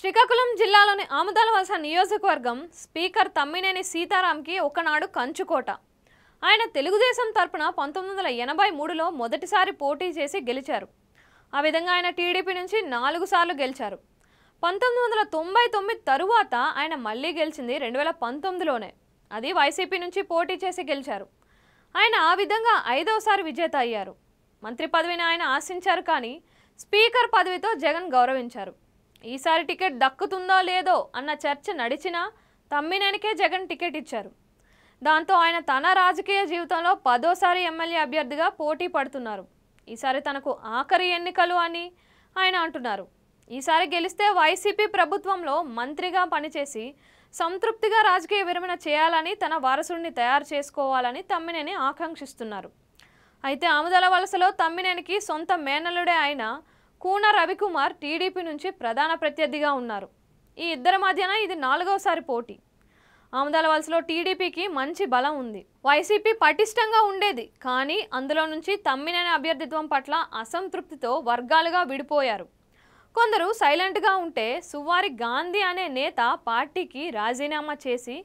శ్రీకాకుళం జిల్లాలోని ఆముదాలవలస నియోజకవర్గం స్పీకర్ తమ్మినేని సీతారాంకి ఒకనాడు కంచుకోట. ఆయన తెలుగుదేశం తరపున 1983లో మొదటిసారి పోటీ చేసి గెలిచారు. ఆ విధంగా ఆయన టీడీపీ నుంచి 4 సార్లు గెలిచారు. 1999 తరువాత ఆయన మళ్ళీ గెలిచింది 2019లోనే. అది వైసీపీ నుంచి పోటీ చేసి గెలిచారు. ఆయన ఆ విధంగా 5వసారి విజేత అయ్యారు. మంత్రి పదవిని ఆయన ఆశించారు, కానీ స్పీకర్ పదవితో జగన్ గౌరవించారు. ఈసారి టికెట్ దక్కుతుందో లేదో అన్న చర్చ నడిచినా తమ్మినేనికే జగన్ టికెట్ ఇచ్చారు. దాంతో ఆయన తన రాజకీయ జీవితంలో 10వసారి ఎమ్మెల్యే అభ్యర్థిగా పోటీ పడుతున్నారు. ఈసారి తనకు ఆఖరి ఎన్నికలు అని ఆయన అంటున్నారు. ఈసారి గెలిస్తే వైసీపీ ప్రభుత్వంలో మంత్రిగా పనిచేసి సంతృప్తిగా రాజకీయ విరమణ చేయాలని, తన వారసుడిని తయారు చేసుకోవాలని తమ్మినేని ఆకాంక్షిస్తున్నారు. అయితే ఆముదాలవలసలో తమ్మినేనికి సొంత మేనల్లుడే అయిన కూన రవికుమార్ టీడీపీ నుంచి ప్రధాన ప్రత్యర్థిగా ఉన్నారు. ఈ ఇద్దరి మధ్యన ఇది 4వసారి పోటీ. ఆముదాలవలసలో టీడీపీకి మంచి బలం ఉంది. వైసీపీ పటిష్టంగా ఉండేది, కానీ అందులో నుంచి తమ్మినేని అభ్యర్థిత్వం పట్ల అసంతృప్తితో వర్గాలుగా విడిపోయారు. కొందరు సైలెంట్గా ఉంటే, సువ్వారి గాంధీ అనే నేత పార్టీకి రాజీనామా చేసి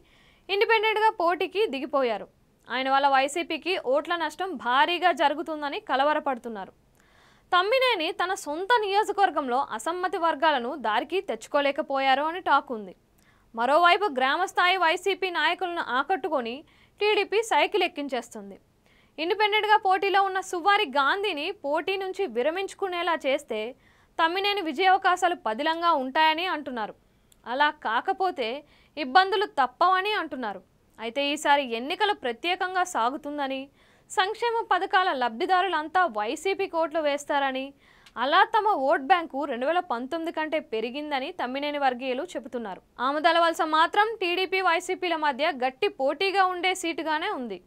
ఇండిపెండెంట్గా పోటీకి దిగిపోయారు. ఆయన వల్ల వైసీపీకి ఓట్ల నష్టం భారీగా జరుగుతుందని కలవరపడుతున్నారు. తమ్మినేని తన సొంత నియోజకవర్గంలో అసమ్మతి వర్గాలను దారికి తెచ్చుకోలేకపోయారు అని టాక్ ఉంది. మరోవైపు గ్రామస్థాయి వైసీపీ నాయకులను ఆకట్టుకొని టీడీపీ సైకిల్ ఎక్కించేస్తుంది. ఇండిపెండెంట్గా పోటీలో ఉన్న సువ్వారి గాంధీని పోటీ నుంచి విరమించుకునేలా చేస్తే తమ్మినేని విజయావకాశాలు పదిలంగా ఉంటాయని అంటున్నారు. అలా కాకపోతే ఇబ్బందులు తప్పవని అంటున్నారు. అయితే ఈసారి ఎన్నికలు ప్రత్యేకంగా సాగుతుందని, సంక్షేమ పథకాల లబ్ధిదారులంతా వైసీపీ ఓట్లు వేస్తారని, అలా తమ ఓట్ బ్యాంకు 2019 కంటే పెరిగిందని తమ్మినేని వర్గీయులు చెబుతున్నారు. ఆముదాలవలస మాత్రం టీడీపీ వైసీపీల మధ్య గట్టి పోటీగా ఉండే సీటుగానే ఉంది.